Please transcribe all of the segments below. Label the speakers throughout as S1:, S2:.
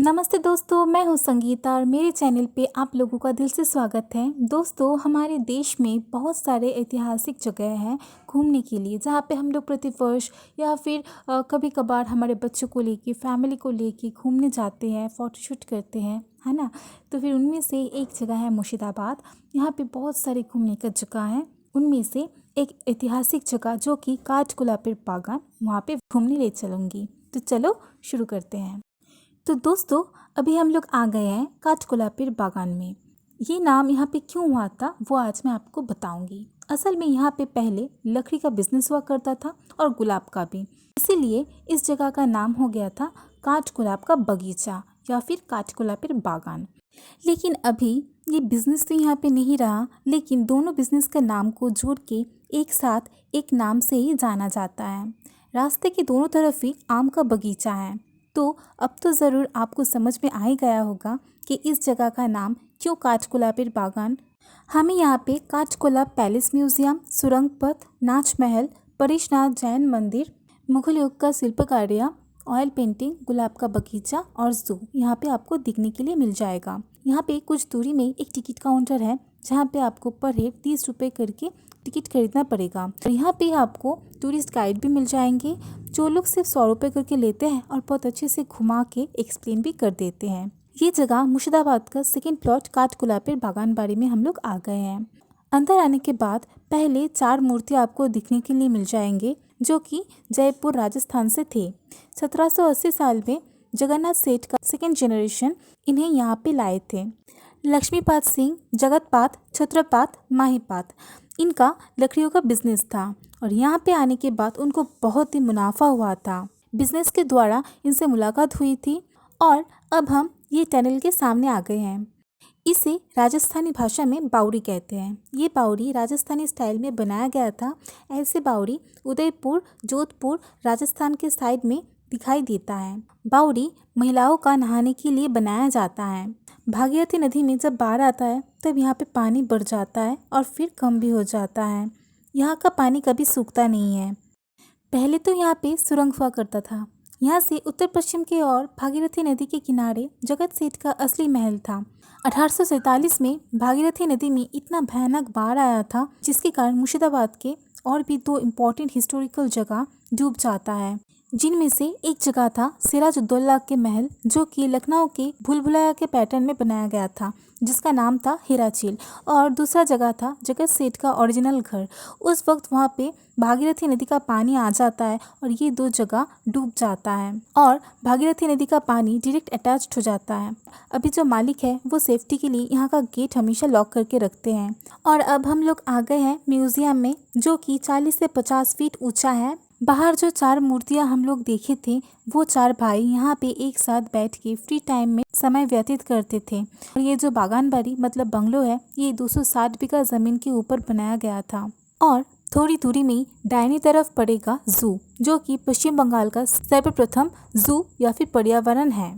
S1: नमस्ते दोस्तों, मैं हूँ संगीता और मेरे चैनल पे आप लोगों का दिल से स्वागत है। दोस्तों, हमारे देश में बहुत सारे ऐतिहासिक जगह हैं घूमने के लिए, जहाँ पे हम लोग प्रतिवर्ष या फिर कभी कभार हमारे बच्चों को लेके, फैमिली को लेके घूमने जाते हैं, फ़ोटोशूट करते हैं, है ना। तो फिर उनमें से एक जगह है मुर्शिदाबाद। यहाँ पे बहुत सारे घूमने का जगह है। उनमें से एक ऐतिहासिक जगह जो कि काठगोलापीर बागान, वहाँ पे घूमने ले चलूँगी। तो चलो शुरू करते हैं। तो दोस्तों, अभी हम लोग आ गए हैं काठगोलापीर बागान में। ये नाम यहाँ पे क्यों हुआ था वो आज मैं आपको बताऊंगी। असल में यहाँ पे पहले लकड़ी का बिजनेस हुआ करता था और गुलाब का भी, इसीलिए इस जगह का नाम हो गया था काठगोलाब का बगीचा या फिर काठगोलापीर बागान। लेकिन अभी ये बिजनेस तो यहाँ पे नहीं रहा, लेकिन दोनों बिजनेस का नाम को जोड़ के एक साथ एक नाम से ही जाना जाता है। रास्ते के दोनों तरफ ही आम का बगीचा है। तो अब तो ज़रूर आपको समझ में आ ही गया होगा कि इस जगह का नाम क्यों काठगोलापीर बागान। हमें यहाँ पे काठगोलाब पैलेस म्यूजियम, सुरंग पथ, नाच महल, परेशनाथ जैन मंदिर, मुगल युग का शिल्पकार्य, ऑयल पेंटिंग, गुलाब का बगीचा और जू यहाँ पे आपको दिखने के लिए मिल जाएगा। यहाँ पे कुछ दूरी में एक टिकट काउंटर है, जहाँ पे आपको पर हेड 30 रुपये करके टिकट खरीदना पड़ेगा। और यहाँ पे आपको टूरिस्ट गाइड भी मिल जाएंगे, जो लोग सिर्फ 100 रुपये करके लेते हैं और बहुत अच्छे से घुमा के एक्सप्लेन भी कर देते हैं। ये जगह मुर्शिदाबाद का सेकंड प्लॉट काठगोलापीर बागान बाड़ी में हम लोग आ गए हैं। अंदर आने के बाद पहले 4 मूर्ति आपको दिखने के लिए मिल जाएंगे, जो कि जयपुर राजस्थान से थे। 1780 साल में जगन्नाथ सेठ का सेकेंड जनरेशन इन्हें यहाँ पे लाए थे। लक्ष्मीपाद सिंह, जगतपाद, छत्रपाद, माहीपाद, इनका लकड़ियों का बिजनेस था और यहाँ पे आने के बाद उनको बहुत ही मुनाफा हुआ था। बिजनेस के द्वारा इनसे मुलाकात हुई थी और अब हम ये टनल के सामने आ गए हैं। इसे राजस्थानी भाषा में बावड़ी कहते हैं। ये बावड़ी राजस्थानी स्टाइल में बनाया गया था। ऐसे बावड़ी उदयपुर, जोधपुर, राजस्थान के साइड में दिखाई देता है। बावड़ी महिलाओं का नहाने के लिए बनाया जाता है। भागीरथी नदी में जब बाढ़ आता है तब यहाँ पे पानी बढ़ जाता है और फिर कम भी हो जाता है। यहाँ का पानी कभी सूखता नहीं है। पहले तो यहाँ पे सुरंग हुआ करता था। यहाँ से उत्तर पश्चिम की ओर भागीरथी नदी के किनारे जगत सेठ का असली महल था। 1847 में भागीरथी नदी में इतना भयानक बाढ़ आया था, जिसके कारण मुर्शिदाबाद के और भी 2 इम्पोर्टेंट हिस्टोरिकल जगह डूब जाता है, जिनमें से एक जगह था सिराजुद्दौला के महल, जो कि लखनऊ के भूल भुलैया के पैटर्न में बनाया गया था, जिसका नाम था हीराचील। और दूसरा जगह था जगत सेठ का ओरिजिनल घर। उस वक्त वहाँ पे भागीरथी नदी का पानी आ जाता है और ये 2 जगह डूब जाता है और भागीरथी नदी का पानी डायरेक्ट अटैच्ड हो जाता है। अभी जो मालिक है वो सेफ्टी के लिए यहाँ का गेट हमेशा लॉक करके रखते हैं। और अब हम लोग आ गए हैं म्यूजियम में, जो कि 40 से 50 फीट ऊंचा है। बाहर जो 4 मूर्तियां हम लोग देखे थे, वो 4 भाई यहाँ पे एक साथ बैठ के फ्री टाइम में समय व्यतीत करते थे। और ये जो बागान बाड़ी मतलब बंगलो है, ये 260 बीघा जमीन के ऊपर बनाया गया था। और थोड़ी दूरी में दाहिनी तरफ पड़ेगा जू, जो कि पश्चिम बंगाल का सर्वप्रथम जू या फिर पर्यावरण है।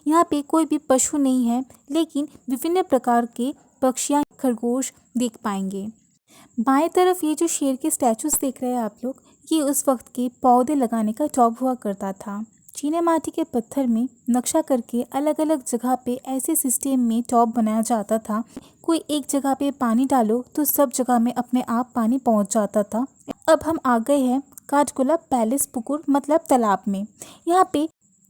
S1: यहाँ पे कोई भी पशु नहीं है, लेकिन विभिन्न प्रकार के पक्षियाँ, खरगोश देख पाएंगे। बाएं तरफ ये जो शेर के स्टैचूज देख रहे हैं आप लोग, ये उस वक्त के पौधे लगाने का टॉप हुआ करता था। चीने माटी के पत्थर में नक्शा करके अलग अलग जगह पे ऐसे सिस्टम में टॉप बनाया जाता था। कोई एक जगह पे पानी डालो तो सब जगह में अपने आप पानी पहुंच जाता था। अब हम आ गए हैं काठगोलाब पैलेस पुकुर मतलब तालाब में। यहाँ पे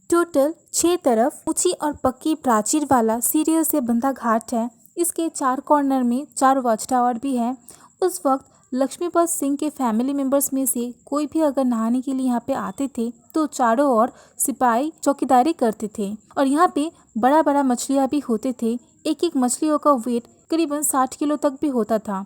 S1: टोटल 6 तरफ ऊंची और पक्की प्राचीर वाला सीढ़ियों से बंधा घाट है। इसके 4 कॉर्नर में 4 वॉच टावर भी है। उस वक्त लक्ष्मीपत सिंह के फैमिली मेंबर्स में से कोई भी अगर नहाने के लिए यहाँ पे आते थे तो चारों ओर सिपाही चौकीदारी करते थे। और यहाँ पे बड़ा बड़ा मछलियाँ भी होते थे। एक एक मछलियों का वेट करीबन 60 किलो तक भी होता था।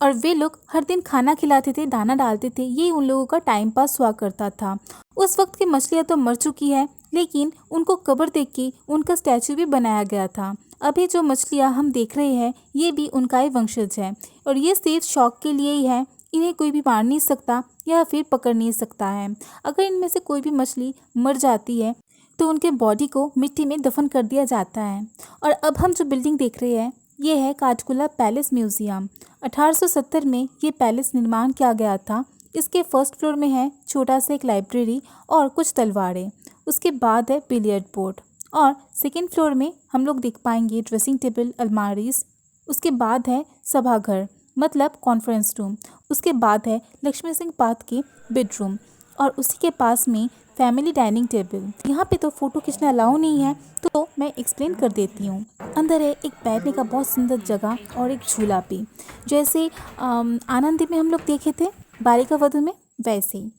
S1: और वे लोग हर दिन खाना खिलाते थे, दाना डालते थे। ये उन लोगों का टाइम पास हुआ करता था। उस वक्त की मछलियाँ तो मर चुकी है, लेकिन उनको कब्र देख के उनका स्टैचू भी बनाया गया था। अभी जो मछलियाँ हम देख रहे हैं, ये भी उनका ही वंशज है और ये सिर्फ शौक के लिए ही है। इन्हें कोई भी मार नहीं सकता या फिर पकड़ नहीं सकता है। अगर इनमें से कोई भी मछली मर जाती है तो उनके बॉडी को मिट्टी में दफन कर दिया जाता है। और अब हम जो बिल्डिंग देख रहे हैं, ये है काठगोलाब पैलेस म्यूजियम। 1870 में ये पैलेस निर्माण किया गया था। इसके फर्स्ट फ्लोर में है छोटा सा एक लाइब्रेरी और कुछ तलवारें। उसके बाद है बिलियर्ड बोर्ड और सेकेंड फ्लोर में हम लोग देख पाएंगे ड्रेसिंग टेबल, अलमारीज। उसके बाद है सभाघर मतलब कॉन्फ्रेंस रूम। उसके बाद है लक्ष्मी सिंह पाथ के बेडरूम और उसी के पास में फैमिली डाइनिंग टेबल। यहाँ पे तो फ़ोटो खींचना अलाउ नहीं है, तो मैं एक्सप्लेन कर देती हूँ। अंदर है एक बैठने का बहुत सुंदर जगह और एक झूला भी, जैसे आनंद में हम लोग देखे थे बालिका वधू में, वैसे ही।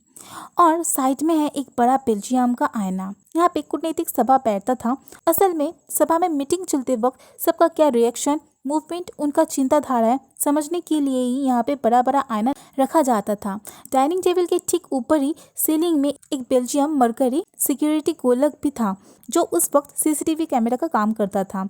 S1: और साइड में है एक बड़ा बेल्जियम का आईना। यहाँ पे कूटनीतिक सभा बैठता था। असल में सभा में मीटिंग चलते वक्त सबका क्या रिएक्शन, मूवमेंट, उनका चिंताधारा है समझने के लिए ही यहाँ पे बड़ा बड़ा आईना रखा जाता था। डाइनिंग टेबल के ठीक ऊपर ही सीलिंग में एक बेल्जियम मरकरी सिक्योरिटी गोलक भी था, जो उस वक्त सीसीटीवी कैमरा का काम करता था।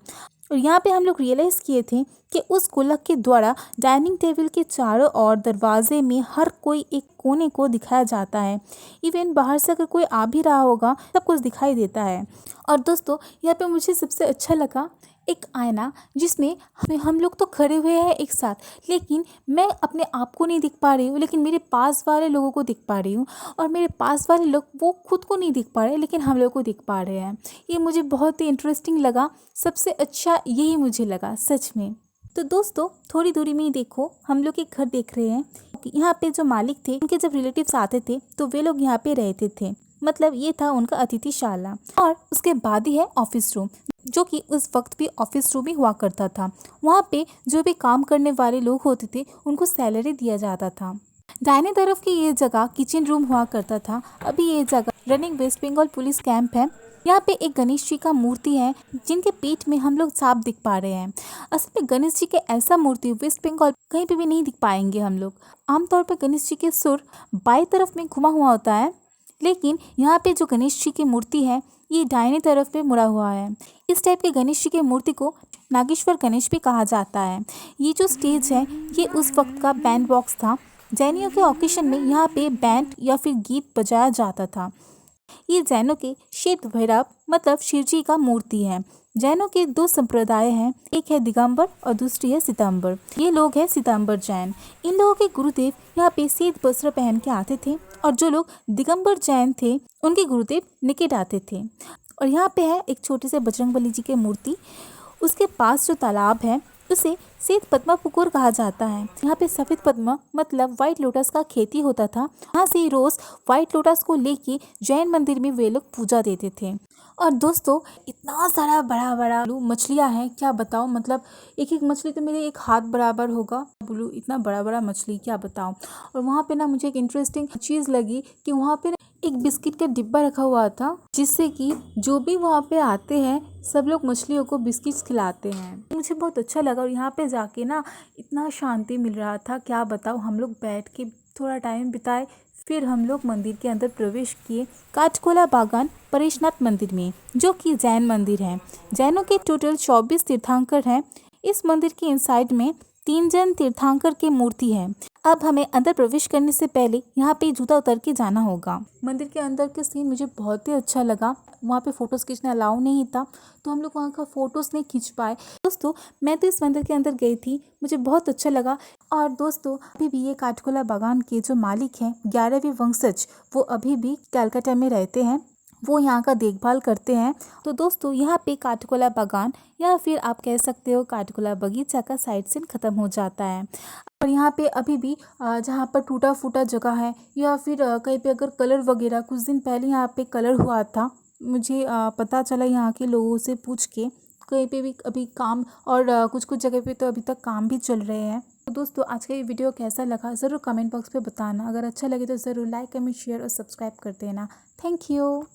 S1: और यहाँ पे हम लोग रियलाइज़ किए थे कि उस गोलक के द्वारा डाइनिंग टेबल के चारों ओर दरवाजे में हर कोई एक कोने को दिखाया जाता है। इवन बाहर से अगर कोई आ भी रहा होगा सब कुछ दिखाई देता है। और दोस्तों यहाँ पे मुझे सबसे अच्छा लगा एक आईना, जिसमें हम लोग तो खड़े हुए हैं एक साथ, लेकिन मैं अपने आप को नहीं दिख पा रही हूँ, लेकिन मेरे पास वाले लोगों को दिख पा रही हूँ। और मेरे पास वाले लोग वो खुद को नहीं दिख पा रहे, लेकिन हम लोग को दिख पा रहे हैं। ये मुझे बहुत ही इंटरेस्टिंग लगा। सबसे अच्छा यही मुझे लगा सच में। तो दोस्तों थोड़ी दूरी में ही देखो हम लोग एक घर देख रहे हैं। यहाँ पे जो मालिक थे उनके जब रिलेटिव्स आते थे तो वे लोग यहाँ पे रहते थे, मतलब ये था उनका अतिथिशाला। और उसके बाद ही है ऑफिस रूम, जो कि उस वक्त भी ऑफिस रूम ही हुआ करता था। वहाँ पे जो भी काम करने वाले लोग होते थे उनको सैलरी दिया जाता था। दाहिने तरफ की ये जगह किचन रूम हुआ करता था। अभी ये जगह running West Bengal police camp है। यहाँ पे एक गणेश जी का मूर्ति है, जिनके पीठ में हम लोग सांप दिख पा रहे हैं। असल में गणेश जी के ऐसा मूर्ति वेस्ट बंगाल कहीं पे भी नहीं दिख पाएंगे हम लोग। आमतौर पर गणेश जी के सुर बाई तरफ में घुमा हुआ होता है, लेकिन यहाँ पे जो गणेश जी की मूर्ति है ये दाहिने तरफ पे मुड़ा हुआ है। इस टाइप के गणेश जी की मूर्ति को नागेश्वर गणेश भी कहा जाता है। ये जो स्टेज है ये उस वक्त का बैंड बॉक्स था। जैनियों के ऑकेशन में यहाँ पे बैंड या फिर गीत बजाया जाता था। ये जैनों के श्वेत भैरव मतलब शिव जी का मूर्ति है। जैनों के दो संप्रदाय हैं, एक है दिगंबर और दूसरी है सितंबर। ये लोग हैं सितंबर जैन। इन लोगों के गुरुदेव यहाँ पे श्वेत वस्त्र पहन के आते थे, और जो लोग दिगंबर जैन थे उनके गुरुदेव निकट आते थे। और यहाँ पे है एक छोटे से बजरंगबली जी की मूर्ति। उसके पास जो तालाब है उसे श्वेत पद्मा पुकुर कहा जाता है। यहाँ पे सफ़ेद पद्मा मतलब व्हाइट लोटस का खेती होता था। यहाँ से रोज़ व्हाइट लोटस को लेके जैन मंदिर में वे लोग पूजा देते थे। और दोस्तों इतना सारा बड़ा बड़ा मछलियाँ हैं, क्या बताऊँ, मतलब एक एक मछली तो मेरे एक हाथ बराबर होगा। बोलूँ इतना बड़ा बड़ा मछली क्या बताऊँ। और वहाँ पे ना मुझे एक इंटरेस्टिंग चीज़ लगी कि वहाँ पे एक बिस्किट का डिब्बा रखा हुआ था, जिससे कि जो भी वहाँ पे आते हैं सब लोग मछलियों को बिस्किट्स खिलाते हैं। मुझे बहुत अच्छा लगा। और यहाँ पे जाके ना इतना शांति मिल रहा था, क्या बताऊँ। हम लोग बैठ के थोड़ा टाइम बिताए, फिर हम लोग मंदिर के अंदर प्रवेश किए काठगोला बागान परेशनाथ मंदिर में, जो कि जैन मंदिर है। जैनों के टोटल 24 तीर्थंकर हैं। इस मंदिर के इनसाइड में 3 जन तीर्थंकर की मूर्ति है। अब हमें अंदर प्रवेश करने से पहले यहाँ पे जूता उतर के जाना होगा। मंदिर के अंदर के सीन मुझे बहुत ही अच्छा लगा। वहाँ पे फ़ोटोज़ खींचना अलाउ नहीं था, तो हम लोग वहाँ का फ़ोटोज़ नहीं खींच पाए। दोस्तों मैं तो इस मंदिर के अंदर गई थी, मुझे बहुत अच्छा लगा। और दोस्तों अभी भी ये काठगोला बागान के जो मालिक हैं 11वें वंशज, वो अभी भी कलकत्ता में रहते हैं। वो यहाँ का देखभाल करते हैं। तो दोस्तों यहाँ पे काठगोला बागान या फिर आप कह सकते हो काठगोला बगीचा का साइड सीन ख़त्म हो जाता है। और यहाँ पे अभी भी जहाँ पर टूटा फूटा जगह है या फिर कहीं पे अगर कलर वगैरह, कुछ दिन पहले यहाँ पे कलर हुआ था, मुझे पता चला यहाँ के लोगों से पूछ के, कहीं पे भी अभी काम और कुछ कुछ जगह पे तो अभी तक काम भी चल रहे हैं। तो दोस्तों आज का ये वीडियो कैसा लगा ज़रूर कमेंट बॉक्स पे बताना। अगर अच्छा लगे तो ज़रूर लाइक, कमेंट, शेयर और सब्सक्राइब कर देना। Thank you.